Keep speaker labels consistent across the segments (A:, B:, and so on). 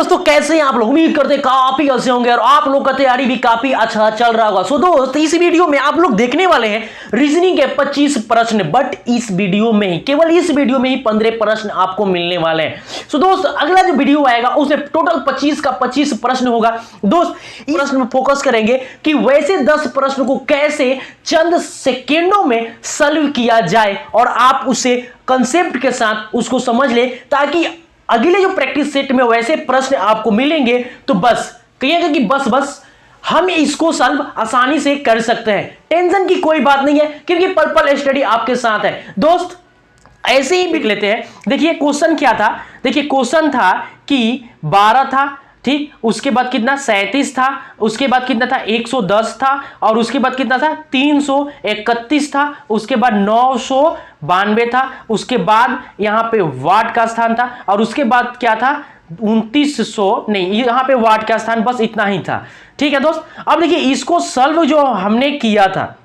A: दोस्तों कैसे हैं आप लोग। उम्मीद करते हैं काफी अच्छे होंगे और आप लोग का तैयारी भी काफी अच्छा चल रहा होगा। सो दोस्त इस वीडियो में आप लोग देखने वाले हैं रीजनिंग के 25 प्रश्न, बट इस वीडियो में ही, केवल इस वीडियो में ही 15 प्रश्न आपको मिलने वाले हैं। सो दोस्त अगला जो वीडियो आएगा उसमें टोटल 25 का 25 प्रश्न होगा। दोस्त इस प्रश्न में फोकस करेंगे कि वैसे 10 प्रश्न को कैसे चंद सेकेंडों में सॉल्व किया जाए और आप उसे कंसेप्ट के साथ उसको समझ ले, ताकि अगले जो प्रैक्टिस सेट में वैसे प्रश्न आपको मिलेंगे तो बस कहिएगा कि बस हम इसको सॉल्व आसानी से कर सकते हैं। टेंशन की कोई बात नहीं है क्योंकि पर्पल स्टडी आपके साथ है। दोस्त ऐसे ही लिख लेते हैं। देखिए क्वेश्चन क्या था, देखिए क्वेश्चन था कि 12 था, ठीक, उसके बाद कितना 37 था, उसके बाद कितना था 110 था, और उसके बाद कितना था 331 था, उसके बाद 992 था, उसके बाद यहाँ पे वाट का स्थान था, और उसके बाद क्या था 2900, नहीं यहाँ पे वाट का स्थान, बस इतना ही था। ठीक है दोस्त, अब देखिए इसको सॉल्व जो हमने किया था,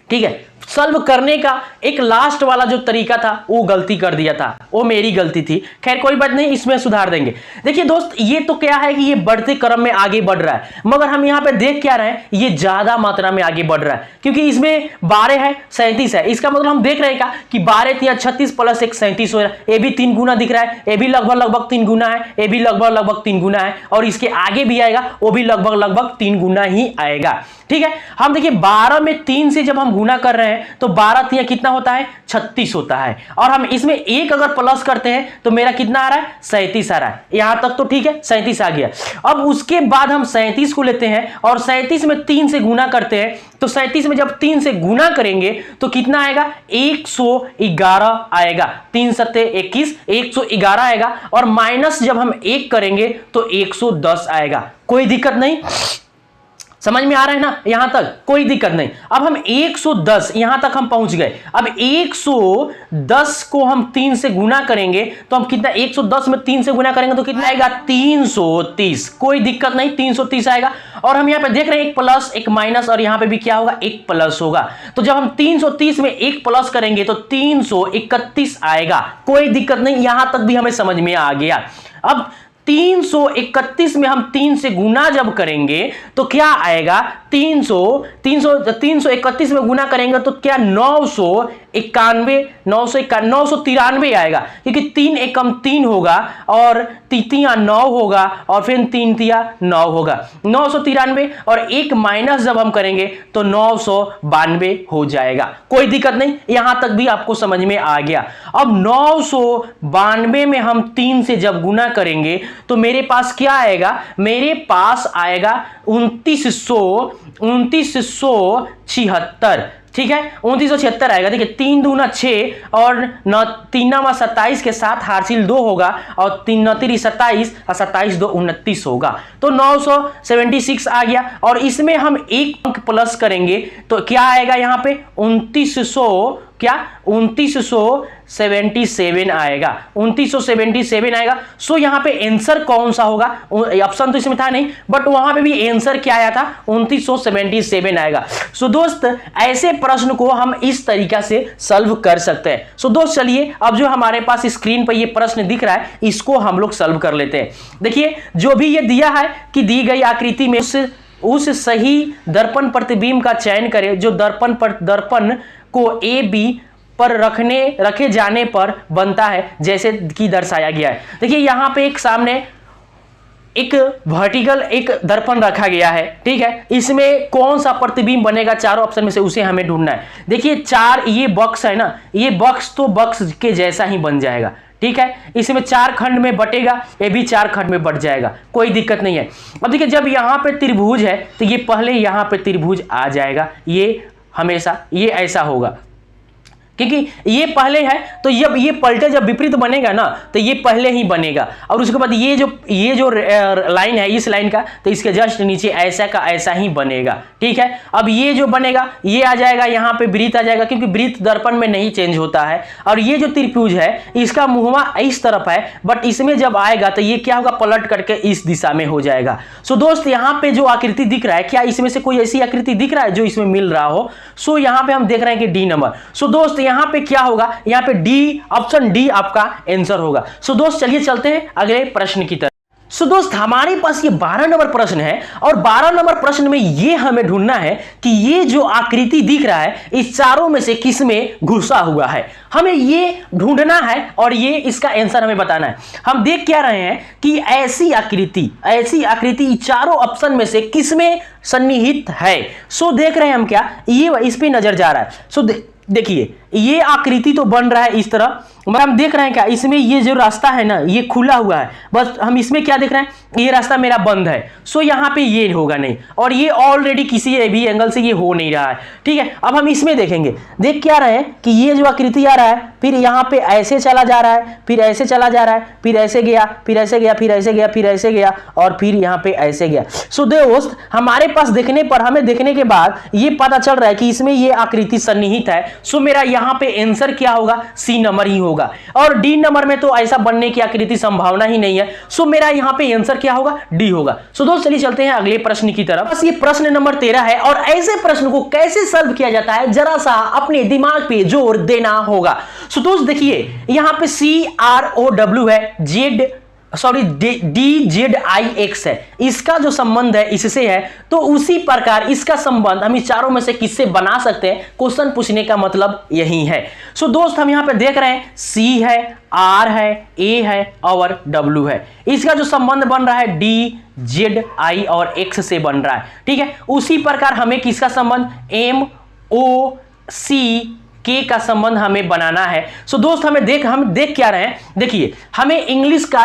A: ठीक है, सॉल्व करने का एक लास्ट वाला जो तरीका था वो गलती कर दिया था, वो मेरी गलती थी। खैर कोई बात नहीं, इसमें सुधार देंगे। देखिए दोस्त ये तो क्या है कि ये बढ़ते क्रम में आगे बढ़ रहा है, मगर हम यहाँ पे देख क्या रहे हैं, ये ज्यादा मात्रा में आगे बढ़ रहा है क्योंकि इसमें 12 है 37 है। इसका मतलब हम देख रहे हैं कि 12 या 36 प्लस 1 37 हो रहा है। ये भी 3 गुना दिख रहा है, ये भी लगभग 3 गुना है, ये भी लगभग 3 गुना है, और इसके आगे भी आएगा वो भी लगभग 3 गुना ही आएगा। ठीक है, हम देखिए 12 में 3 से जब हम गुना कर रहे हैं तो 12 3 कितना होता है 36 होता है, और हम इसमें एक अगर प्लस करते हैं तो मेरा कितना आ रहा है 37 आ रहा है। यहां तक तो ठीक है, 37 आ गया। अब उसके बाद हम 37 को लेते हैं और 37 में 3 से गुना करते हैं, तो 37 में जब 3 से गुना करेंगे तो कितना आएगा 111 आएगा। 3 सत्ते 21, 111 आएगा, और माइनस जब हम 1 करेंगे तो 110 आएगा। कोई दिक्कत नहीं, समझ में आ रहा है ना, यहां तक कोई दिक्कत नहीं। अब हम 110 यहां तक हम पहुंच गए। अब 110 को हम 3 से गुना करेंगे तो हम कितना 110 में 3 से गुना करेंगे तो कितना आएगा 330। कोई दिक्कत नहीं, 330 आएगा। और हम यहां पे देख रहे हैं एक प्लस एक माइनस, और यहां पे भी क्या होगा एक प्लस होगा। तो जब हम 330 में एक प्लस करेंगे तो 331 आएगा। कोई दिक्कत नहीं, यहां तक भी हमें समझ में आ गया। अब 331 में हम 3 से गुना जब करेंगे तो क्या आएगा 331 में गुना करेंगे तो क्या 993 आएगा, क्योंकि 3 एकम 3 होगा और 3 9 होगा और फिर 3 9 होगा। 993 और एक माइनस जब हम करेंगे तो 992 हो जाएगा। कोई दिक्कत नहीं, यहां तक भी आपको समझ में आ गया। अब 992 में हम 3 से जब गुना करेंगे तो मेरे पास क्या आएगा, मेरे पास आएगा 2976। ठीक है, 2976 आएगा। देखिए 3 दूना 6 और 3 27 के साथ हासिल 2 होगा, और 3 9 27 और 27 2 29 होगा, तो 976 आ गया। और इसमें हम एक अंक प्लस करेंगे तो क्या आएगा यहाँ पे 2977 आएगा। 2977 आएगा। सो यहाँ पे आंसर कौन सा होगा, ऑप्शन तो इसमें था नहीं, बट वहां पे भी आंसर क्या आया था 2977 आएगा। सो दोस्त ऐसे प्रश्न को हम इस तरीका से सॉल्व कर सकते हैं। सो दोस्त चलिए अब जो हमारे पास स्क्रीन पर ये प्रश्न दिख रहा है इसको हम लोग सॉल्व कर लेते हैं। देखिए जो भी ये दिया है कि दी गई आकृति में उस सही दर्पण प्रतिबिंब का चयन करें जो दर्पण को ए बी पर रखे जाने पर बनता है जैसे कि दर्शाया गया है। देखिए यहां पे एक सामने एक वर्टिकल एक दर्पण रखा गया है, ठीक है, इसमें कौन सा प्रतिबिंब बनेगा चारों ऑप्शन में से उसे हमें ढूंढना है। देखिए 4 ये बॉक्स है ना, ये बॉक्स तो बॉक्स के जैसा ही बन जाएगा, ठीक है, इसमें 4 खंड में बटेगा, ये भी 4 खंड में बट जाएगा, कोई दिक्कत नहीं है। अब देखिए जब यहाँ पे त्रिभुज है तो ये पहले यहाँ पे त्रिभुज आ जाएगा, ये हमेशा ये ऐसा होगा क्योंकि ये पहले है, तो जब ये पलटे जब विपरीत बनेगा ना तो ये पहले ही बनेगा, और उसके बाद ये जो लाइन है इस लाइन का तो इसके जस्ट नीचे ऐसा का ऐसा ही बनेगा। ठीक है, अब ये जो बनेगा ये आ जाएगा, यहाँ पे वृत्त आ जाएगा क्योंकि वृत्त दर्पण में नहीं चेंज होता है। और ये जो त्रिभुज है इसका मुहवा इस तरफ है, बट इसमें जब आएगा तो ये क्या होगा पलट करके इस दिशा में हो जाएगा। सो दोस्त यहाँ पे जो आकृति दिख रहा है, क्या इसमें से कोई ऐसी आकृति दिख रहा है जो इसमें मिल रहा हो? सो यहाँ पे हम देख रहे हैं कि डी नंबर। सो दोस्त यहाँ पे क्या होगा, यहाँ पे डी, ऑप्शन डी आपका आंसर होगा। सो दोस्त चलिए चलते हैं अगले प्रश्न की तरफ। सो दोस्त हमारे पास ये 12 नंबर प्रश्न है और 12 नंबर प्रश्न में ये हमें ढूंढना है कि ये जो आकृति दिख रहा है इस चारों में से किस में घुसा हुआ है, हमें ये ढूंढना है और ये इसका आंसर हमें बताना है। हम देख क्या रहे हैं कि ऐसी आकृति चारों ऑप्शन में से किस में सन्निहित है। सो देख रहे हैं हम क्या, ये इस पे नजर जा रहा है। सो देखिए ये आकृति तो बन रहा है इस तरह, मगर हम देख रहे हैं क्या, इसमें ये जो रास्ता है ना ये खुला हुआ है, बस हम इसमें क्या देख रहे हैं, ये रास्ता मेरा बंद है। सो यहाँ पे ये होगा नहीं, और ये ऑलरेडी किसी भी एंगल से ये हो नहीं रहा है। ठीक है, अब हम इसमें देखेंगे, देख क्या रहे हैं कि ये जो आकृति आ रहा है फिर यहाँ पे ऐसे चला जा रहा है, फिर ऐसे चला जा रहा है, फिर ऐसे गया, फिर ऐसे गया, फिर ऐसे गया, फिर ऐसे गया और फिर यहाँ पे ऐसे गया। सो दोस्त हमारे पास देखने पर, हमें देखने के बाद ये पता चल रहा है कि इसमें ये आकृति सन्निहित है। सो मेरा यहाँ पे आंसर क्या होगा, सी नंबर ही होगा। और डी नंबर में तो ऐसा बनने की आकृति संभावना ही नहीं है। सो मेरा यहाँ पे आंसर क्या होगा, डी होगा। सो दोस्त चलिए चलते हैं अगले प्रश्न की तरफ। बस ये प्रश्न नंबर 13 है और ऐसे प्रश्न को कैसे सॉल्व किया जाता है जरा सा अपने दिमाग पे जोर देना होगा। सो दोस्त देखिए यहाँ पे CROW है, DZIX है, इसका जो संबंध है इससे है, तो उसी प्रकार इसका संबंध हम इस चारों में से किससे बना सकते हैं, क्वेश्चन पूछने का मतलब यही है। सो दोस्त हम यहां पे देख रहे हैं C है, R है, A है और W है, इसका जो संबंध बन रहा है DZI और X से बन रहा है। ठीक है, उसी प्रकार हमें किसका संबंध MOC के का संबंध हमें बनाना है। सो दोस्त हम देख क्या रहे हैं, देखिए हमें इंग्लिश का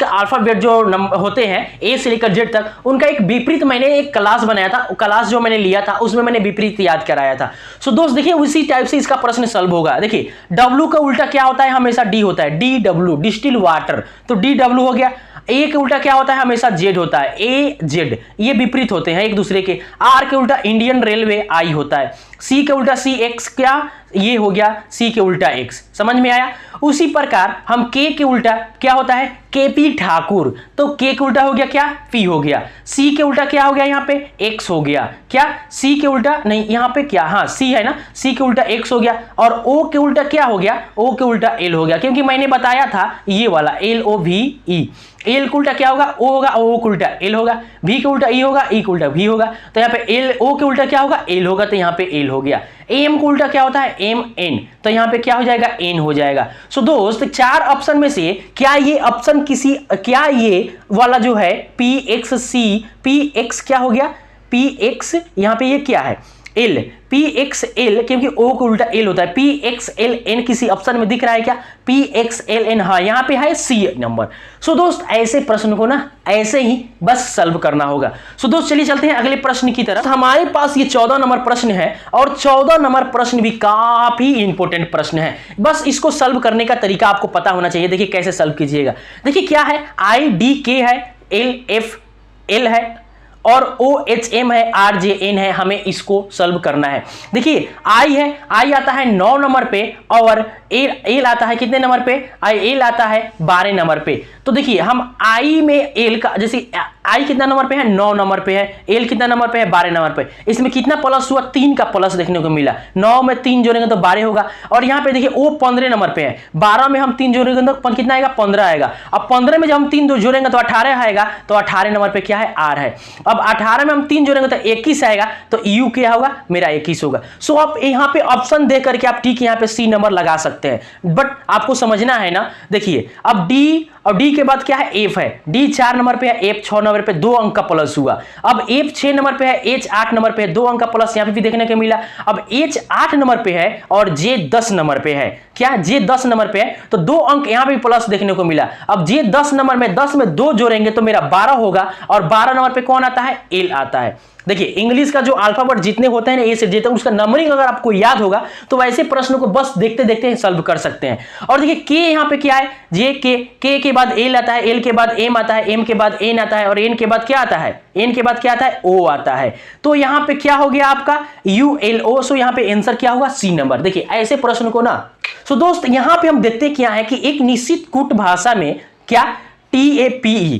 A: अल्फाबेट जो होते हैं ए से लेकर जेड तक, उनका एक विपरीत मैंने एक क्लास बनाया था, क्लास जो मैंने लिया था उसमें मैंने विपरीत याद कराया था। सो दोस्त देखिए उसी टाइप से इसका प्रश्न सॉल्व होगा। देखिए डब्ल्यू का उल्टा क्या होता है, हमेशा डी होता है, DW डिस्टिल वाटर, तो DW हो गया। ए के उल्टा क्या होता है, हमेशा जेड होता है, AZ, ये विपरीत होते हैं एक दूसरे के। आर के उल्टा इंडियन रेलवे आई होता है। सी के उल्टा CX, क्या ये हो गया सी के उल्टा X, समझ में आया। उसी प्रकार हम के के उल्टा क्या होता है, KP ठाकुर, तो के के उल्टा हो गया क्या, P हो गया। सी के उल्टा क्या हो गया, यहाँ पे X हो गया, क्या सी के उल्टा नहीं, यहाँ पे क्या, हाँ C है ना, सी के उल्टा X हो गया। और O के उल्टा क्या हो गया, O के उल्टा L हो गया, क्योंकि मैंने बताया था ये वाला LOVE। एल के उल्टा क्या होगा, ओ होगा, ओ के उल्टा एल होगा, भी के उल्टा ई होगा, ई के उल्टा भी होगा, तो यहाँ पे एल, ओ के उल्टा क्या होगा, एल होगा, तो यहाँ पे एल हो गया। एम के उल्टा क्या होता है, एम एन, तो यहाँ पे क्या हो जाएगा, एन हो जाएगा। सो दोस्त चार ऑप्शन में से क्या ये ऑप्शन क्या ये वाला जो है PXC, PX क्या हो गया, PX यहाँ पे ये क्या है, एल, PXL, क्योंकि O को उल्टा L होता है, PXLN किसी ऑप्शन में दिख रहा है क्या, PXLN, हाँ यहाँ पे है C नंबर। सो दोस्त ऐसे प्रश्न को ना ऐसे ही बस सॉल्व करना होगा। सो दोस्त चलिए चलते हैं अगले प्रश्न की तरफ। हमारे पास ये 14 नंबर प्रश्न है और 14 नंबर प्रश्न भी काफी इंपॉर्टेंट प्रश्न है, बस इसको सॉल्व करने का तरीका आपको पता होना चाहिए। देखिए कैसे सॉल्व कीजिएगा। देखिए क्या है, IDK है, LFL है और OHM है, RJN है, हमें इसको सॉल्व करना है। देखिए I है, I आता है 9 नंबर पे और L आता है कितने नंबर पे, L आता है 12 नंबर पे। तो देखिए हम I में L का, जैसे I कितना नंबर पे है, 9 नंबर पे है, L कितना नंबर पे है, 12 नंबर पे, इसमें कितना प्लस हुआ, 3 का प्लस देखने को मिला। 9 में 3 जोड़ेंगे तो 12 होगा। और यहाँ पे देखिए O 15 नंबर पे है, 12 में हम 3 जोड़ेंगे तो कितना आएगा, 15 आएगा। अब 15 में जब हम 3 जोड़ेंगे तो 18 आएगा, तो 18 नंबर पे क्या है, R है। अब 18 में हम 3 जोड़ेंगे तो 21 आएगा, तो U क्या होगा, मेरा 21 होगा। सो आप यहाँ पे ऑप्शन दे करके आप ठीक यहाँ पे C नंबर लगा सकते हैं, बट आपको समझना है ना। देखिए अब D और D के बाद क्या है, F है, D 4 नंबर पे है, F 6 नंबर पे 2 अंक का प्लस हुआ। अब F 6 नंबर पे है, H 8 नंबर पे है, 2 अंक का प्लस यहाँ पे भी देखने को मिला। अब H 8 नंबर पे है और J 10 नंबर पे है, क्या J 10 नंबर पे है, तो 2 अंक यहाँ पे प्लस देखने को मिला। अब J 10 नंबर में 10 में 2 जोड़ेंगे तो मेरा 12 होगा और 12 नंबर पे कौन आता है, L आता है। देखिए इंग्लिश का जो अल्फाबेट जितने होते हैं ना, ए से जे तक, उसका नंबरिंग अगर आपको याद होगा तो वैसे प्रश्नों को बस देखते देखते सॉल्व कर सकते हैं। और देखिए के यहाँ पे क्या है, जे के बाद एल आता है, एल के बाद एम आता है, एम के बाद एन आता है और एन के बाद क्या आता है, एन के बाद क्या आता है, ओ आता है। तो यहाँ पे क्या हो गया आपका ULO। सो यहाँ पे आंसर क्या होगा, सी नंबर। देखिए ऐसे प्रश्न को ना, सो दोस्त यहाँ पे हम देखते क्या है कि एक निश्चित कूट भाषा में क्या TAPE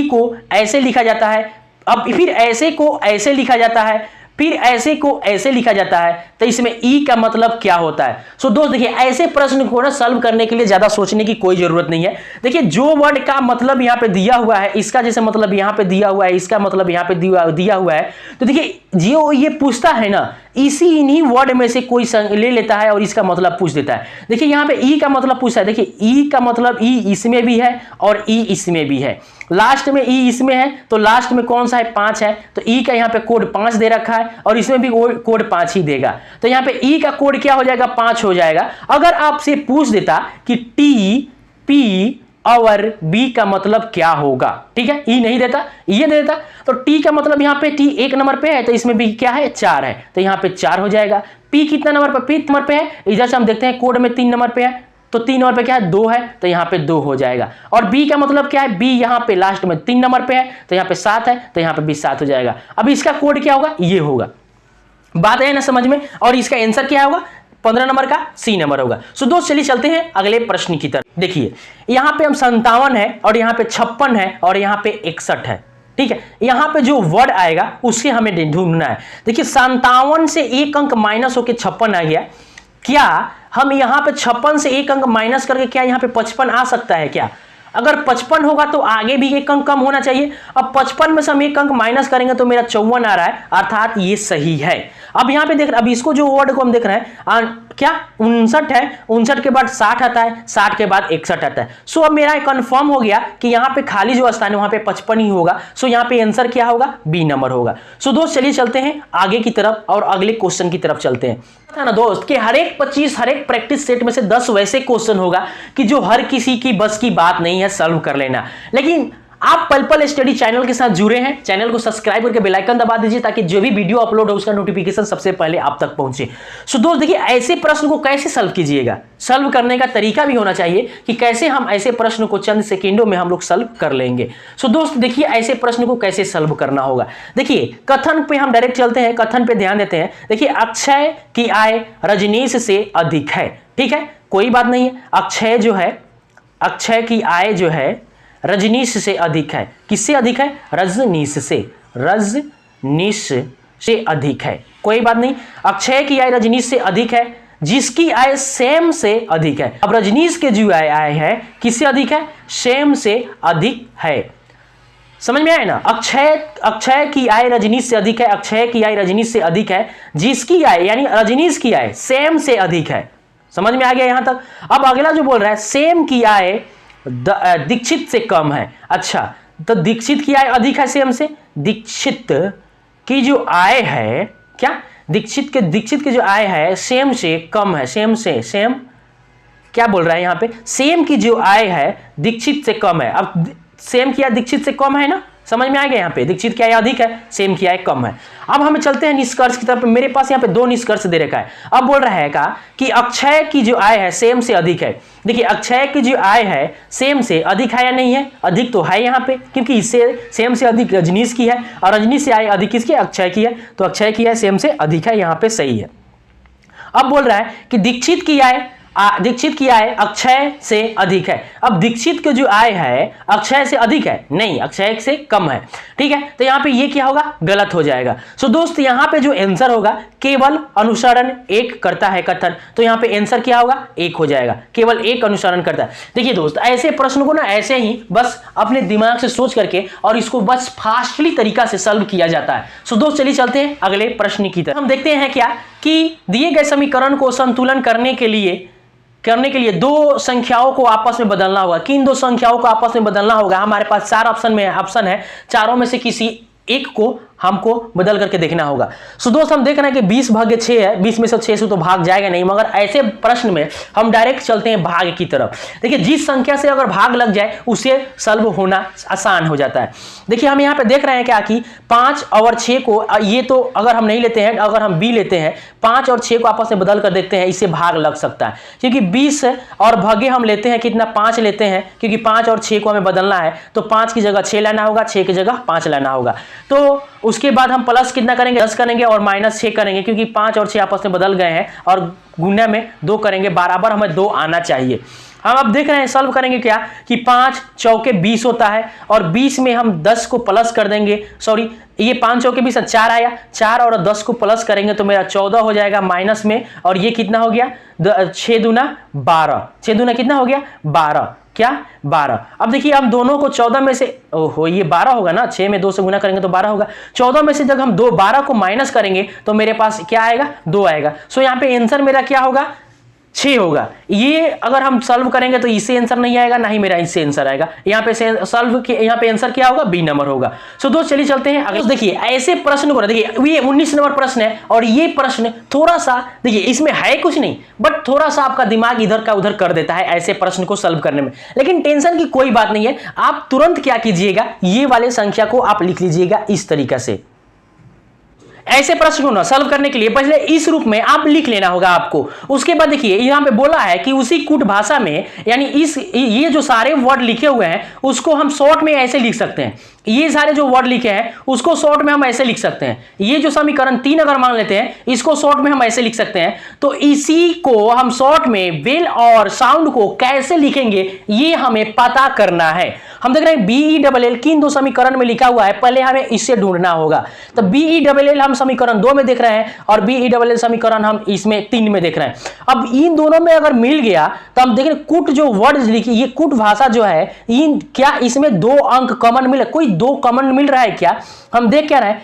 A: को ऐसे लिखा जाता है, अब फिर ऐसे को ऐसे लिखा जाता है, फिर ऐसे को ऐसे लिखा जाता है, तो इसमें ई का मतलब क्या होता है। सो दोस्त देखिए, ऐसे प्रश्न को ना सॉल्व करने के लिए ज्यादा सोचने की कोई जरूरत नहीं है। देखिए जो वर्ड का मतलब यहाँ पे दिया हुआ है, इसका जैसे मतलब यहाँ पे दिया हुआ है, इसका मतलब यहाँ पे दिया हुआ है, तो देखिए जो ये पूछता है ना, इसी इन्हीं वर्ड में से कोई ले लेता है और इसका मतलब पूछ देता है। देखिए यहाँ पे ई का मतलब पूछता है, देखिए ई का मतलब ई इसमें भी है और ई इसमें भी है, लास्ट में ई इसमें है, तो लास्ट में कौन सा है, 5 है, तो ई का यहाँ पे कोड 5 दे रखा है और इसमें भी कोड 5 ही देगा, तो यहाँ पे ई का कोड क्या हो जाएगा, 5 हो जाएगा। अगर आपसे पूछ देता कि टी पी और बी का मतलब क्या होगा, ठीक है, ई नहीं देता, ये दे देता, तो टी का मतलब यहाँ पे टी 1 नंबर पे है, तो इसमें भी क्या है, 4 है, तो यहाँ पे 4 हो जाएगा। पी कितना नंबर पे, पी नंबर पे है, इधर से हम देखते हैं कोड में 3 नंबर पे है, तो 3 नंबर पे क्या है, 2 है, तो यहाँ पे 2 हो जाएगा। और बी का मतलब क्या है, बी यहाँ पे लास्ट में 3 नंबर पे है, तो यहाँ पे 7 है, तो यहाँ पे भी 7 हो जाएगा। अब इसका कोड क्या होगा, ये होगा, बात है ना समझ में। और इसका आंसर क्या होगा, 15 नंबर का सी नंबर होगा। सो दोस्त चलिए चलते हैं अगले प्रश्न की तरफ। देखिए यहाँ पे हम 57 है और यहाँ पे 56 है और यहाँ पे 61 है, ठीक है। यहाँ पे जो वर्ड आएगा उससे हमें ढूंढना है। देखिए 57 से 1 अंक माइनस होकर 56 आ गया, क्या हम यहाँ पे 56 से 1 अंक माइनस करके क्या यहाँ पे 55 आ सकता है क्या? अगर 55 होगा तो आगे भी 1 अंक कम होना चाहिए। अब 55 में से हम 1 अंक माइनस करेंगे तो मेरा 54 आ रहा है, अर्थात ये सही है। अब यहाँ पे देख रहे, अब इसको जो वर्ड को हम देख रहे हैं क्या 59 है, 59 के बाद 60 आता है, 60 के बाद 61 आता है। सो अब मेरा कंफर्म हो गया कि यहाँ पे खाली जो स्थान है वहां पे 55 ही होगा। सो यहाँ पे आंसर क्या होगा, बी नंबर होगा। सो दोस्त चलिए चलते हैं आगे की तरफ और अगले क्वेश्चन की तरफ चलते हैं। था ना दोस्त कि हर एक प्रैक्टिस सेट में से 10 वैसे क्वेश्चन होगा कि जो हर किसी की बस की बात नहीं है सॉल्व कर लेना। लेकिन आप पल पल स्टडी चैनल के साथ जुड़े हैं, चैनल को सब्सक्राइब करके बेल आइकन दबा दीजिए ताकि जो भी वीडियो अपलोड हो उसका नोटिफिकेशन सबसे पहले आप तक पहुंचे। सो दोस्त देखिए ऐसे प्रश्न को कैसे सॉल्व कीजिएगा, सॉल्व करने का तरीका भी होना चाहिए कि कैसे हम ऐसे प्रश्न को चंद सेकेंडों में हम लोग सॉल्व कर लेंगे। सो दोस्त देखिए ऐसे प्रश्न को कैसे सॉल्व करना होगा। देखिए कथन पे हम डायरेक्ट चलते हैं, कथन पे ध्यान देते हैं। देखिए अक्षय की आय रजनीश से अधिक है, ठीक है, कोई बात नहीं है। अक्षय जो है, अक्षय की आय जो है रजनीश से अधिक है। किससे अधिक है, रजनीश से, रजनीश से अधिक है, कोई बात नहीं। अक्षय की आय रजनीश से अधिक है, जिसकी आय सेम से अधिक है। अब रजनीश के जो आय है किससे अधिक है, सेम से अधिक है। समझ में आए ना, अक्षय की आय रजनीश से अधिक है, अक्षय की आय रजनीश से अधिक है, जिसकी आय यानी रजनीश की आय सेम से अधिक है। समझ में आ गया यहां तक। अब अगला जो बोल रहा है सेम की आय दीक्षित से कम है। अच्छा तो दीक्षित की आय अधिक है सेम से, दीक्षित की जो आय है क्या, दीक्षित की जो आय है सेम से कम है, सेम से, सेम क्या बोल रहा है यहाँ पे, सेम की जो आय है दीक्षित से कम है। अब सेम की आय दीक्षित से कम है ना, समझ में आ गया। यहाँ पे दीक्षित की आय अधिक है, सेम की आय कम है। अब हम चलते हैं निष्कर्ष की तरफ। मेरे पास यहाँ पे 2 निष्कर्ष दे रखा है। अब बोल रहा है कि अक्षय की जो आय है सेम से अधिक है। देखिए अक्षय की जो आय है सेम से अधिक है या नहीं है, अधिक तो है यहाँ पे, क्योंकि इससे सेम से अधिक रजनीश की है और रजनीश से आय अधिक किसकी, अक्षय की है, तो अक्षय की आय सेम से अधिक है, यहाँ पे सही है। अब बोल रहा है कि दीक्षित की आय अक्षय से अधिक है। अब दीक्षित की जो आय है अक्षय से अधिक है, नहीं अक्षय से कम है, ठीक है, तो यहाँ पे ये क्या होगा, गलत हो जाएगा। सो दोस्त यहाँ पे जो आंसर होगा केवल अनुसरण एक करता है कथन, तो यहाँ पे आंसर क्या होगा, 1 हो जाएगा, केवल एक अनुसरण करता है। देखिए दोस्त ऐसे प्रश्न को ना ऐसे ही बस अपने दिमाग से सोच करके और इसको बस फास्टली तरीका से सॉल्व किया जाता है। सो दोस्त चलिए चलते हैं अगले प्रश्न की तरफ। हम देखते हैं क्या कि दिए गए समीकरण को संतुलन करने के लिए 2 संख्याओं को आपस में बदलना होगा। किन 2 संख्याओं को आपस में बदलना होगा, हमारे पास 4 ऑप्शन है, चारों में से किसी एक को हमको बदल करके देखना होगा। सो दोस्त हम देख रहे हैं कि 20/6 है, 20 में से 6 से तो भाग जाएगा नहीं, मगर ऐसे प्रश्न में हम डायरेक्ट चलते हैं भाग की तरफ। देखिए जिस संख्या से अगर भाग लग जाए उसे सॉल्व होना आसान हो जाता है। देखिए हम यहाँ पे देख रहे हैं क्या कि 5 और 6 को, ये तो अगर हम नहीं लेते हैं, अगर हम बी लेते हैं, 5 और 6 को आपस में बदल कर देखते हैं, इससे भाग लग सकता है। क्योंकि 20 और भागे हम लेते हैं कितना, 5 लेते हैं, क्योंकि 5 और 6 को हमें बदलना है, तो 5 की जगह 6 लाना होगा, 6 की जगह 5 लाना होगा। तो उसके बाद हम प्लस कितना करेंगे, 10 करेंगे और माइनस 6 करेंगे, क्योंकि 5 और 6 आपस में बदल गए हैं और गुणा में 2 करेंगे, बराबर हमें 2 आना चाहिए। हम अब देख रहे हैं सॉल्व करेंगे क्या कि 5 चौके 20 होता है और 20 में हम 10 को प्लस कर देंगे, सॉरी ये 5 चौके 20 4 आया, 4 और 10 को प्लस करेंगे तो मेरा 14 हो जाएगा माइनस में, और ये कितना हो गया 6 दूना 12, 6 दूना कितना हो गया 12, क्या 12। अब देखिए हम दोनों को 14 में से, ओहो ये 12 होगा ना, 6 में 2 से गुना करेंगे तो 12 होगा, 14 में से जब हम 12 को माइनस करेंगे तो मेरे पास क्या आएगा 2 आएगा। सो यहाँ पे आंसर मेरा क्या होगा 6 होगा। ये अगर हम सॉल्व करेंगे तो इससे आंसर नहीं आएगा, ना ही मेरा इससे आंसर आएगा, यहाँ पे सॉल्व के यहाँ पे आंसर क्या होगा बी नंबर होगा। सो दोस्त चलिए चलते हैं अगले। देखिए ऐसे प्रश्न को ना, देखिए ये 19 नंबर प्रश्न है और ये प्रश्न थोड़ा सा देखिए इसमें है कुछ नहीं बट थोड़ा सा आपका दिमाग इधर का उधर कर देता है ऐसे प्रश्न को सॉल्व करने में, लेकिन टेंशन की कोई बात नहीं है। आप तुरंत क्या कीजिएगा, ये वाले संख्या को आप लिख लीजिएगा इस तरीका से। ऐसे प्रश्न को ना सॉल्व करने के लिए पहले इस रूप में आप लिख लेना होगा आपको। उसके बाद देखिए यहां पे बोला है कि उसी कूट भाषा में, यानी ये जो सारे वर्ड लिखे हुए हैं उसको हम शॉर्ट में ऐसे लिख सकते हैं। ये सारे जो वर्ड लिखे हैं उसको शॉर्ट में हम ऐसे लिख सकते हैं। ये जो समीकरण 3 अगर मान लेते हैं इसको शॉर्ट में हम ऐसे लिख सकते हैं। तो इसी को हम शॉर्ट में वेल और साउंड को कैसे लिखेंगे ये हमें पता करना है। हम देख रहे हैं BELL किन दो समीकरण में लिखा हुआ है, पहले हमें इससे ढूंढना होगा। तो BELL हम समीकरण 2 में देख रहे हैं और BELL समीकरण हम इसमें 3 में देख रहे हैं। अब इन दोनों में अगर मिल गया तो हम देख रहे हैं कुट जो वर्ड लिखी, ये कुट भाषा जो है इन क्या इसमें 2 अंक कॉमन मिले, कोई 2 कॉमन मिल रहा है क्या? हम देख क्या रहे हैं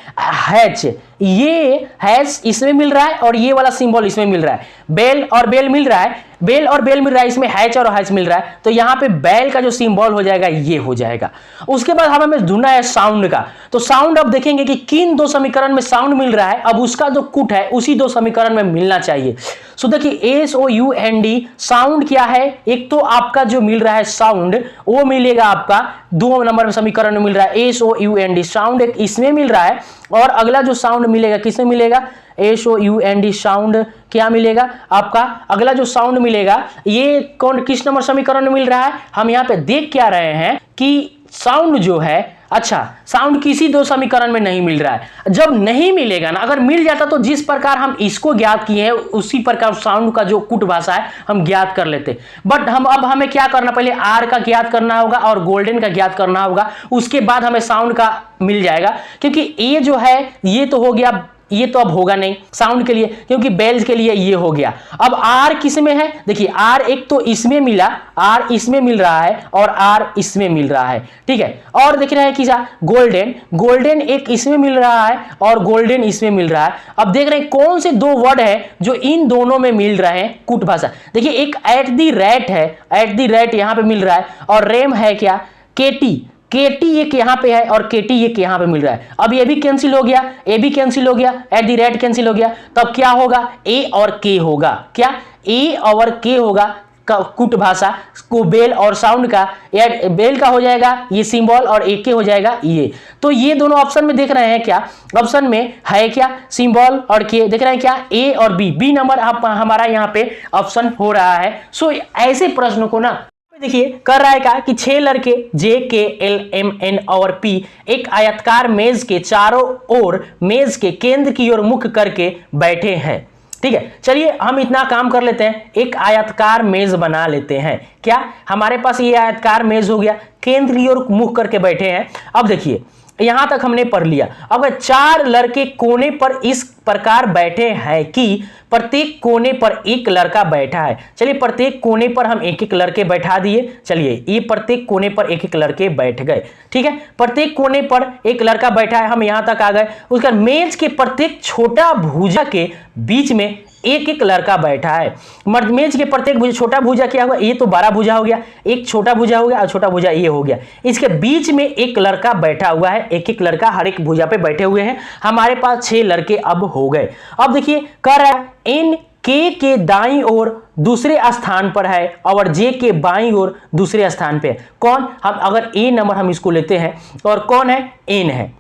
A: हैच, ये हैच इसमें मिल रहा है और ये वाला सिंबल इसमें मिल रहा है, बेल और बेल मिल रहा है, बेल और बेल मिल रहा है, इसमें हैच और हैच मिल रहा है। तो यहां पे बेल का जो सिंबल हो जाएगा ये हो जाएगा। उसके बाद हमें ढूंढना है साउंड का। तो साउंड अब देखेंगे कि किन 2 समीकरण में साउंड मिल रहा है, अब उसका जो कुट है उसी 2 समीकरण में मिलना चाहिए। सो देखिए SOUND साउंड क्या है, एक तो आपका जो मिल रहा है साउंड वो मिलेगा आपका 2 नंबर में समीकरण में मिल रहा है SOUND, साउंड एक इसमें मिल रहा है और अगला जो साउंड मिलेगा किसमें मिलेगा SOUND साउंड क्या मिलेगा आपका, अगला जो साउंड मिलेगा ये कौन किस नंबर समीकरण में मिल रहा है। हम यहाँ पे देख क्या रहे हैं कि साउंड जो है, अच्छा साउंड किसी 2 समीकरण में नहीं मिल रहा है। जब नहीं मिलेगा ना, अगर मिल जाता तो जिस प्रकार हम इसको ज्ञात किए हैं उसी प्रकार साउंड का जो कुट भाषा है हम ज्ञात कर लेते। बट अब हमें क्या करना, पहले आर का ज्ञात करना होगा और गोल्डन का ज्ञात करना होगा, उसके बाद हमें साउंड का मिल जाएगा। क्योंकि ये जो है ये तो हो गया, ये तो अब होगा नहीं साउंड के लिए, क्योंकि बेल्स के लिए ये हो गया। अब आर किस में है, देखिए आर एक तो इसमें मिला, आर इसमें मिल रहा है और आर इसमें मिल रहा है, ठीक है। और देख रहे हैं कि गोल्डन, गोल्डन एक इसमें मिल रहा है और गोल्डन इसमें मिल रहा है। अब देख रहे हैं कौन से 2 वर्ड है जो इन दोनों में मिल रहे हैं कुट भाषा। देखिए एक एट दी रेट है, एट दी रेट यहां पे मिल रहा है, और रेम है क्या केटी, केटी एक यहां पे है और केटी एक यहां पे मिल रहा है। अब ये भी कैंसिल हो गया, ए भी कैंसिल हो गया, एट दी रेट कैंसिल हो गया, तब क्या होगा ए और के होगा, क्या ए और के होगा कुट भाषा को बेल और साउंड का, बेल का हो जाएगा ये सिंबल और एक के हो जाएगा ये। तो ये दोनों ऑप्शन में देख रहे हैं क्या, ऑप्शन में है क्या सिंबल और के, देख रहे हैं क्या ए और बी नंबर हमारा यहाँ पे ऑप्शन हो रहा है। सो ऐसे प्रश्नों को ना देखिए कर रहा है क्या कि 6 लड़के JKLMN और P एक आयताकार मेज के चारों ओर मेज के केंद्र की ओर मुख करके बैठे हैं। ठीक है, चलिए हम इतना काम कर लेते हैं, एक आयताकार मेज बना लेते हैं। क्या हमारे पास ये आयताकार मेज हो गया, केंद्र की ओर मुख करके बैठे हैं। अब देखिए यहां तक हमने पढ़ लिया। अब 4 लड़के कोने पर इस प्रकार बैठे हैं कि प्रत्येक कोने पर एक लड़का बैठा है। चलिए प्रत्येक कोने पर हम एक एक लड़के बैठा दिए। चलिए ये प्रत्येक कोने पर एक एक लड़के बैठ गए, ठीक है, प्रत्येक कोने पर एक लड़का बैठा है, हम यहां तक आ गए। उसका मेज के प्रत्येक छोटा भुजा के बीच में एक एक लड़का बैठा है। मेज के प्रत्येक छोटा भुजा क्या हुआ, ये तो बड़ा भुजा हो गया, एक छोटा भुजा हो गया और छोटा भुजा ये हो गया, इसके बीच में एक लड़का बैठा हुआ है, एक एक लड़का हर एक भुजा पे बैठे हुए हैं। हमारे पास 6 लड़के अब हो गए। अब देखिए कर रहा है इन के दाईं ओर दूसरे स्थान पर है और जे के बाईं ओर दूसरे स्थान पे है। कौन, हम अगर ए नंबर हम इसको लेते हैं और कौन है, एन है,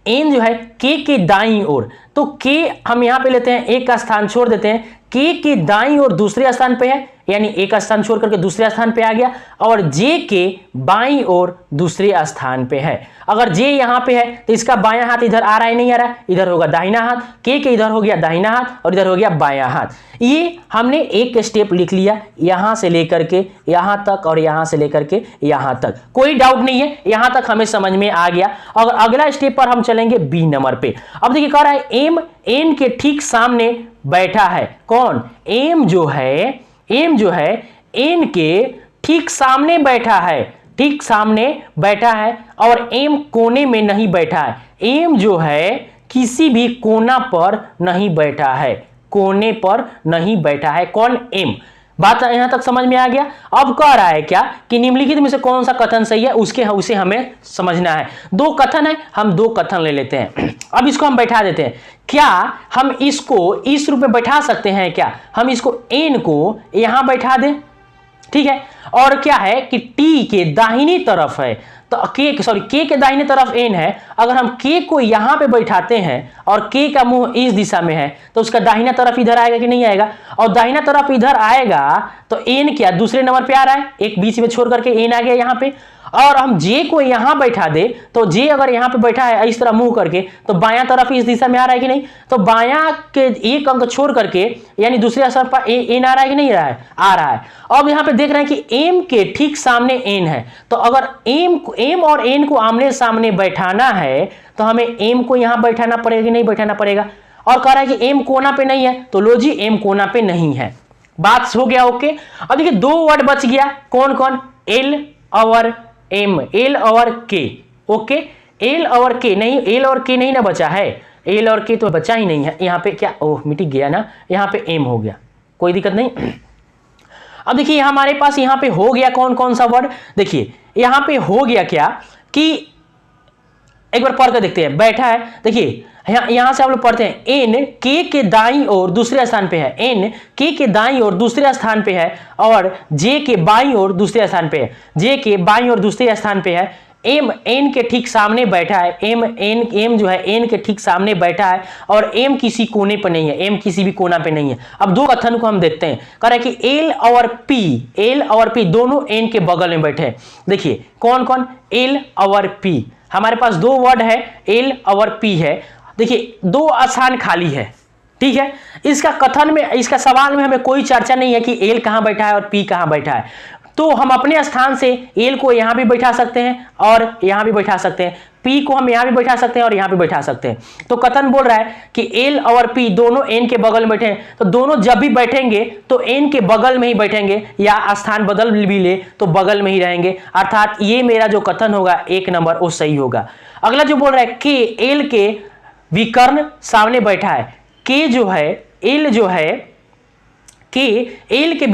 A: एन जो है के दाईं ओर, तो के हम यहां पे लेते हैं, एक का स्थान छोड़ देते हैं, के दाईं और दूसरे स्थान पे है, यानी एक स्थान छोड़ करके दूसरे स्थान पे आ गया, और जे के बाईं ओर दूसरे स्थान पे है। अगर जे यहां पे है तो इसका बायां हाथ इधर आ रहा है, नहीं आ रहा, इधर होगा दाहिना हाथ, के इधर हो गया दाहिना हाथ और इधर हो गया बायां हाथ। ये हमने एक स्टेप लिख लिया, यहां से लेकर के यहां तक और यहां से लेकर के यहां तक, कोई डाउट नहीं है, यहां तक हमें समझ में आ गया। और अगला स्टेप पर हम चलेंगे बी नंबर पे। अब देखिए कह रहा है एम एन के ठीक सामने बैठा है। कौन? एम जो है एन के ठीक सामने बैठा है, ठीक सामने बैठा है, और एम कोने में नहीं बैठा है। एम जो है किसी भी कोना पर नहीं बैठा है, कोने पर नहीं बैठा है। कौन? एम। बात यहां तक समझ में आ गया। अब कह रहा है क्या कि निम्नलिखित में से कौन सा कथन सही है, उसे हमें समझना है। दो कथन है, हम दो कथन ले लेते हैं। अब इसको हम बैठा देते हैं। क्या हम इसको इस रूप में बैठा सकते हैं? क्या हम इसको एन को यहां बैठा दें? ठीक है। और क्या है कि टी के दाहिनी तरफ है, तो के के दाहिनी तरफ एन है। अगर हम के को यहां पे बैठाते हैं और के का मुंह इस दिशा में है, तो उसका दाहिना तरफ इधर आएगा कि नहीं आएगा? और दाहिना तरफ इधर आएगा तो एन क्या दूसरे नंबर पे आ रहा है, एक बीच में छोड़ करके एन आ गया यहां पे। और हम जे को यहां बैठा दे तो जे अगर यहां पे बैठा है इस तरह मुंह करके, तो बायां तरफ इस दिशा में आ रहा है कि नहीं? तो बायां के एक अंक छोड़ करके यानी दूसरे स्थान पर एन आ रहा है कि नहीं आ रहा है? आ रहा है। अब यहां पे देख रहे हैं कि एम के ठीक सामने एन है, तो अगर एम और एन को आमने सामने बैठाना है तो हमें एम को यहां बैठाना पड़ेगा कि नहीं बैठाना पड़ेगा? और कह रहा है कि एम कोना पे नहीं है, तो लो जी एम कोना पे नहीं है। बात हो गया ओके। अब देखिए दो वर्ड बच गया, कौन कौन? एल और एम, एल और के। ओके, एल और के नहीं, एल और के नहीं ना बचा है, एल और के तो बचा ही नहीं है। यहाँ पे क्या, ओह मिट गया ना, यहाँ पे एम हो गया, कोई दिक्कत नहीं। अब देखिए हमारे पास यहाँ पे हो गया कौन कौन सा वर्ड। देखिए यहाँ पे हो गया क्या कि एक बार पढ़ कर देखते हैं। बैठा है, देखिए यहां से हम लोग पढ़ते हैं एन के दाईं ओर दूसरे स्थान पे है, एन के दाईं ओर दूसरे स्थान पे है, और जे के बाईं ओर दूसरे स्थान पे है, जे के बाईं ओर दूसरे स्थान पे है। एम एन के ठीक सामने बैठा है, एम जो है एन के ठीक सामने बैठा है, और एम किसी कोने पर नहीं है, एम किसी भी कोना पे नहीं है। अब दो कथन को हम देखते हैं। कह रहा है कि एल और पी दोनों एन के बगल में बैठे हैं। देखिए कौन कौन? एल और पी। हमारे पास दो वर्ड है, एल और पी है। देखिए दो स्थान खाली है, ठीक है। इसका कथन में, इसका सवाल में हमें कोई चर्चा नहीं है कि एल कहां बैठा है और पी कहां बैठा है, तो हम अपने स्थान से एल को यहां भी बैठा सकते हैं और यहां भी बैठा सकते हैं, पी को हम यहां भी बैठा सकते हैं और यहां भी बैठा सकते हैं। तो कथन बोल रहा है कि एल और पी दोनों एन के बगल में बैठे हैं, तो दोनों जब भी बैठेंगे तो एन के बगल में ही बैठेंगे, या स्थान बदल भी ले तो बगल में ही रहेंगे। अर्थात ये मेरा जो कथन होगा एक नंबर वो सही होगा। अगला जो बोल रहा है कि एल के विकर्ण सामने बैठा है, के जो है एल जो है के एल के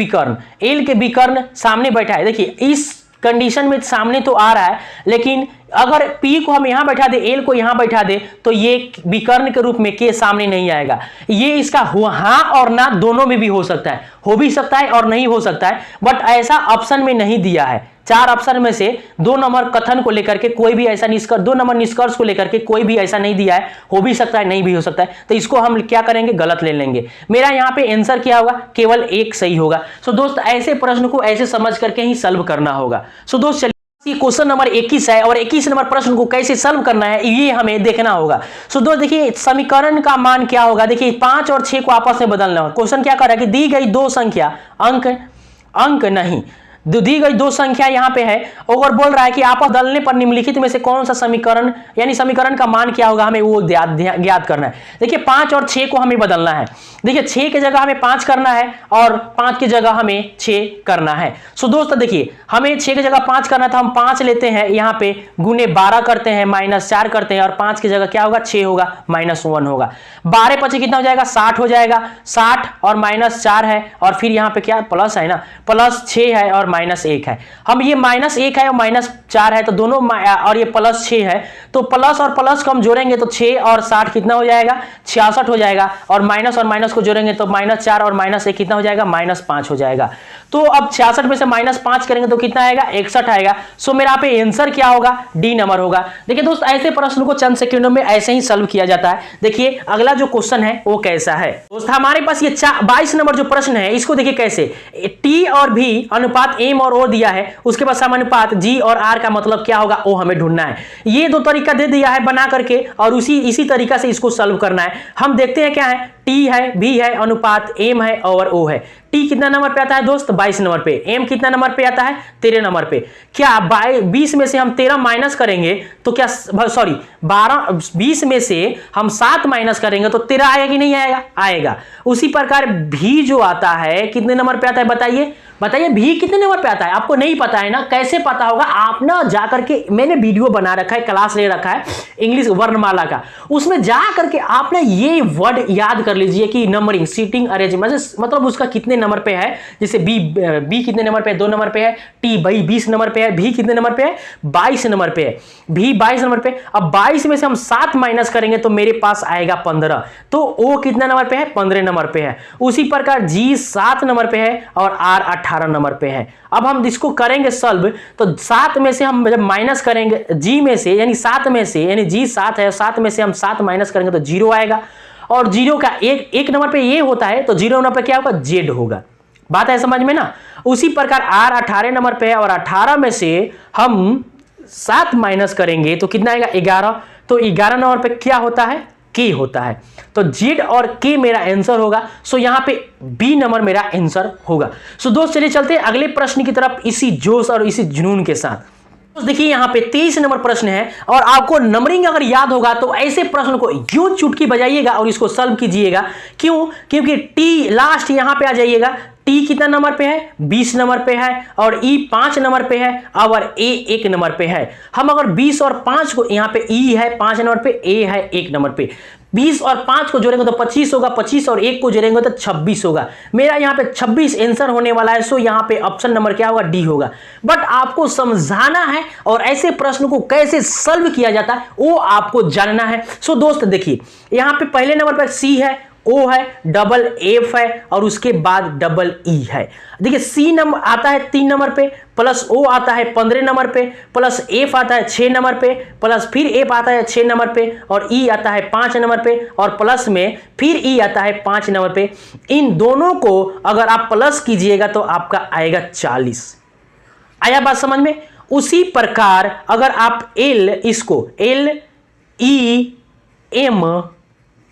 A: विकर्ण सामने बैठा है। देखिए इस कंडीशन में सामने तो आ रहा है, लेकिन अगर P को हम यहां बैठा दे, एल को यहां बैठा दे, तो ये विकर्ण के रूप में के सामने नहीं आएगा। ये इसका हाँ और ना दोनों में भी हो सकता है, हो भी सकता है और नहीं हो सकता है, बट ऐसा ऑप्शन में नहीं दिया है। चार ऑप्शन में से दो नंबर कथन को लेकर के कोई भी ऐसा निष्कर्ष, दो नंबर निष्कर्ष को लेकर के कोई भी ऐसा नहीं दिया है, हो भी सकता है नहीं भी हो सकता है, तो इसको हम क्या करेंगे? गलत ले लेंगे। मेरा यहाँ पे आंसर क्या होगा? केवल एक सही होगा। सो दोस्त ऐसे प्रश्न को ऐसे समझ करके ही सॉल्व करना होगा। सो दोस्त चलिए क्वेश्चन नंबर 21 है, और 21 नंबर प्रश्न को कैसे सॉल्व करना है ये हमें देखना होगा। सो दोस्त देखिए समीकरण का मान क्या होगा। देखिए 5 और 6 को आपस में बदलना होगा। क्वेश्चन क्या कर रहा है कि दी गई दो संख्या अंक नहीं, दी गई दो संख्या यहां पे है, और बोल रहा है कि आपस बदलने पर निम्नलिखित में से कौन सा समीकरण, यानी समीकरण का मान क्या होगा, हमें वो ज्ञात करना है। देखिए 5 और 6 को हमें बदलना है। देखिए 6 की जगह हमें 5 करना है और 5 की जगह हमें 6 करना है। सो दोस्तों देखिए हमें 6 की जगह 5 करना था, हम 5 लेते हैं यहाँ पे, गुने 12 करते हैं, -4 करते हैं, और 5 की जगह क्या होगा? 6 होगा, -1 होगा। 12 5 कितना हो जाएगा? 60 हो जाएगा। 60 और -4 है, और फिर यहाँ पे क्या प्लस है ना, +6 है और -1 है। हम ये -1 है और -4 है तो दोनों, और ये +6 है तो प्लस और प्लस को हम जोड़ेंगे तो 6 और 60 कितना हो जाएगा, 66 हो जाएगा। और माइनस को जोड़ेंगे तो -4 और -1 कितना हो जाएगा, -5 हो जाएगा। तो अब 66 में से -5 करेंगे तो कितना आएगा, 61 आएगा। सो मेरा यहाँ पे आंसर क्या होगा, डी नंबर होगा। देखिए दोस्त, ऐसे प्रश्न को चंद सेकंडों में ऐसे ही सॉल्व किया जाता है। देखिए अगला जो क्वेश्चन है वो कैसा है दोस्त, हमारे पास ये 22 नंबर जो प्रश्न है इसको देखिए कैसे, टी और भी अनुपात एम और ओ दिया है, उसके बाद समानुपात जी और आर का मतलब क्या होगा वो हमें ढूंढना है। ये दो तरीका दे दिया है बना करके और इसी तरीका से इसको सॉल्व करना है। हम देखते हैं क्या है, टी है, भी है, अनुपात एम है और ओ है। टी कितना नंबर पे आता है दोस्त, 22 नंबर पे। एम कितना नंबर पे आता है, 13 नंबर पे। क्या 20 में से हम 13 माइनस करेंगे तो क्या, सॉरी 20 में से हम 7 माइनस करेंगे तो 13 आएगा कि नहीं आएगा, आएगा। उसी प्रकार भी जो आता है कितने नंबर पे आता है बताइए, बताइए भी कितने नंबर पे आता है, आपको नहीं पता है ना, कैसे पता होगा, आप ना जाकर के, मैंने वीडियो बना रखा है, क्लास ले रखा है इंग्लिश वर्णमाला का, उसमें जा करके आप ना ये वर्ड याद कर लीजिए कि नंबरिंग, सीटिंग अरेंजमेंट, मतलब उसका कितने नंबर पे है। जैसे बी कितने नंबर पे है, 2 नंबर पे है। टी भाई 20 नंबर पे है। भी कितने नंबर पे है, 22 नंबर पे है। भी 22 नंबर पे। अब 22 में से हम 7 माइनस करेंगे तो मेरे पास आएगा 15। तो ओ कितना नंबर पे है, 15 नंबर पे है। उसी प्रकार जी 7 नंबर पे है और आर 18 नंबर पे है। अब हम इसको करेंगे सॉल्व तो 7 में से हम जब माइनस करेंगे जी में से, यानी 7 में से, यानी जी 7 है, 7 में से हम 7 माइनस करेंगे तो 0 आएगा। और 0 का एक नंबर पे ये होता है तो 0 नंबर पे क्या होगा, जेड होगा। बात है समझ में ना। उसी प्रकार आर 18 नंबर पे है और 18 में से हम 7 माइनस करेंगे तो कितना आएगा, 11। तो 11 नंबर पे क्या होता है, के होता है। तो जेड और के मेरा आंसर होगा। सो यहां पे बी नंबर मेरा आंसर होगा। सो दोस्त चलिए चलते हैं अगले प्रश्न की तरफ इसी जोश और इसी जुनून के साथ। तो देखिए यहां पे 23 नंबर प्रश्न है और आपको नंबरिंग अगर याद होगा तो ऐसे प्रश्न को यूं चुटकी बजाइएगा और इसको सॉल्व कीजिएगा। क्यों, क्योंकि टी लास्ट यहां पे आ जाइएगा। टी कितना नंबर पे है, 20 नंबर पे है और ई 5 नंबर पे है और ए 1 नंबर पे है। हम अगर 20 और 5 को, यहाँ पे ई है 5 नंबर पे, ए है 1 नंबर पे, 20 और 5 को जोड़ेंगे तो 25 होगा, 25 और 1 को जोड़ेंगे तो 26 होगा। मेरा यहाँ पे 26 आंसर होने वाला है। सो यहाँ पे ऑप्शन नंबर क्या होगा, डी होगा। बट आपको समझाना है और ऐसे प्रश्न को कैसे सॉल्व किया जाता है वो आपको जानना है। सो दोस्त देखिए यहाँ पे पहले नंबर पर सी है, ओ है, डबल एफ है और उसके बाद डबल ई है। देखिए सी नंबर आता है 3 नंबर पे, प्लस ओ आता है 15 नंबर पे, प्लस एफ आता है 6 नंबर पे, प्लस फिर एफ आता है 6 नंबर पे और ई आता है 5 नंबर पे और प्लस में फिर ई आता है 5 नंबर पे। इन दोनों को अगर आप प्लस कीजिएगा तो आपका आएगा 40। आया बात समझ में। उसी प्रकार अगर आप एल, इसको एल ई एम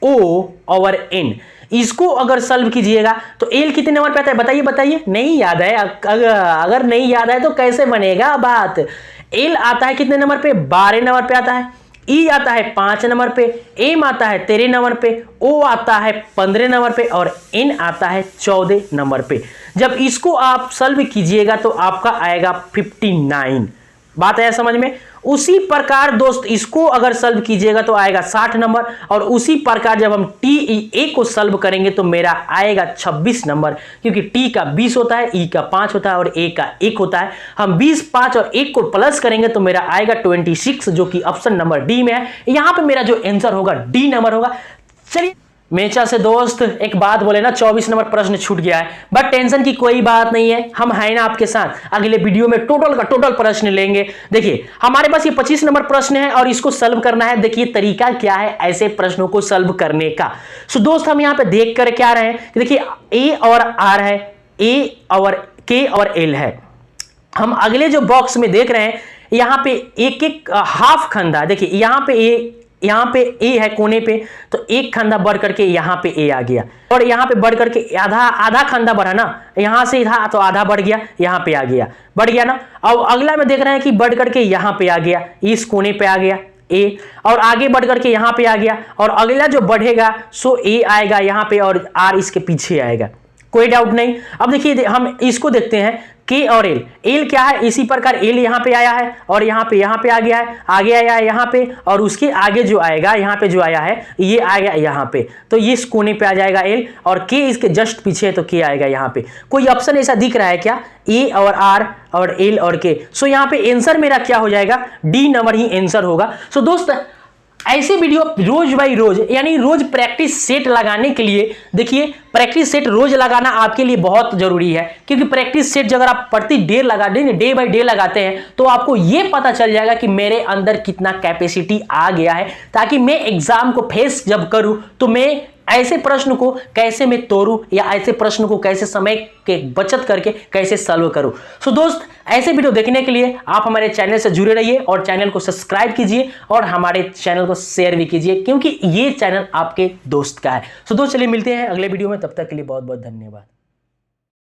A: ओ और एन, इसको अगर सॉल्व कीजिएगा तो एल कितने नंबर पे आता है बताइए, बताइए। नहीं याद है, अगर नहीं याद है तो कैसे बनेगा बात। एल आता है कितने नंबर पे, 12 नंबर पे आता है। ई आता है 5 नंबर पे, एम आता है 13 नंबर पे, ओ आता है 15 नंबर पे और एन आता है 14 नंबर पे। जब इसको आप सॉल्व कीजिएगा तो आपका आएगा 59। बात है समझ में। उसी प्रकार दोस्त इसको अगर सॉल्व कीजिएगा तो आएगा 60 नंबर और उसी प्रकार जब हम टी ए को सॉल्व करेंगे तो मेरा आएगा 26 नंबर, क्योंकि टी का 20 होता है, ई का 5 होता है और ए का 1 होता है। हम 20, 5 और 1 को प्लस करेंगे तो मेरा आएगा 26, जो कि ऑप्शन नंबर डी में है। यहां पे मेरा जो आंसर होगा डी नंबर होगा। चलिए मेचा से दोस्त एक बात बोले ना, 24 नंबर प्रश्न छूट गया है, बट टेंशन की कोई बात नहीं है, हम हैं ना आपके साथ। अगले वीडियो में टोटल का टोटल प्रश्न लेंगे। देखिए हमारे पास ये 25 नंबर प्रश्न है और इसको सॉल्व करना है। देखिए तरीका क्या है ऐसे प्रश्नों को सॉल्व करने का। सो दोस्त हम यहाँ पे देख कर क्या रहे हैं, देखिए ए और आर है, ए और के और एल है। हम अगले जो बॉक्स में देख रहे हैं यहाँ पे एक एक हाफ खंदा, देखिए यहाँ पे ए है कोने पे, तो एक खंदा बढ़ करके यहाँ पे ए आ गया और यहाँ पे बढ़ करके आधा खंदा बढ़ा ना, यहाँ से इधर तो आधा बढ़ गया, यहाँ पे आ गया, बढ़ गया ना। अब अगला में देख रहे हैं कि बढ़ करके यहाँ पे आ गया, इस कोने पे आ गया ए, और आगे बढ़ करके यहाँ पे आ गया और अगला जो बढ़ेगा सो ए आएगा यहाँ पे और आर इसके पीछे आएगा। कोई डाउट नहीं। अब देखिए हम इसको देखते हैं के और एल। एल क्या है, इसी प्रकार एल यहाँ पे आया है और यहाँ पे आ गया है, आगे आया है यहाँ पे, और उसके आगे जो आएगा यहाँ पे जो आया है ये आएगा यहाँ पे, तो ये इस कोने पे आ जाएगा एल, और के इसके जस्ट पीछे है तो के आएगा यहाँ पे। कोई ऑप्शन ऐसा दिख रहा है क्या, ए और आर और एल और के? सो यहाँ पे आंसर मेरा क्या हो जाएगा, डी नंबर ही आंसर होगा। सो दोस्त ऐसे वीडियो रोज बाई रोज यानी रोज प्रैक्टिस सेट लगाने के लिए, देखिए प्रैक्टिस सेट रोज लगाना आपके लिए बहुत जरूरी है, क्योंकि प्रैक्टिस सेट अगर आप प्रति डे बाई डे लगाते हैं तो आपको यह पता चल जाएगा कि मेरे अंदर कितना कैपेसिटी आ गया है, ताकि मैं एग्जाम को फेस जब करूं तो मैं ऐसे प्रश्न को कैसे मैं तोड़ूं या ऐसे प्रश्न को कैसे समय के बचत करके कैसे सॉल्व करूं। सो दोस्त ऐसे वीडियो देखने के लिए आप हमारे चैनल से जुड़े रहिए और चैनल को सब्सक्राइब कीजिए और हमारे चैनल को शेयर भी कीजिए, क्योंकि ये चैनल आपके दोस्त का है। सो दोस्त चलिए मिलते हैं अगले वीडियो में, तब तक के लिए बहुत बहुत धन्यवाद।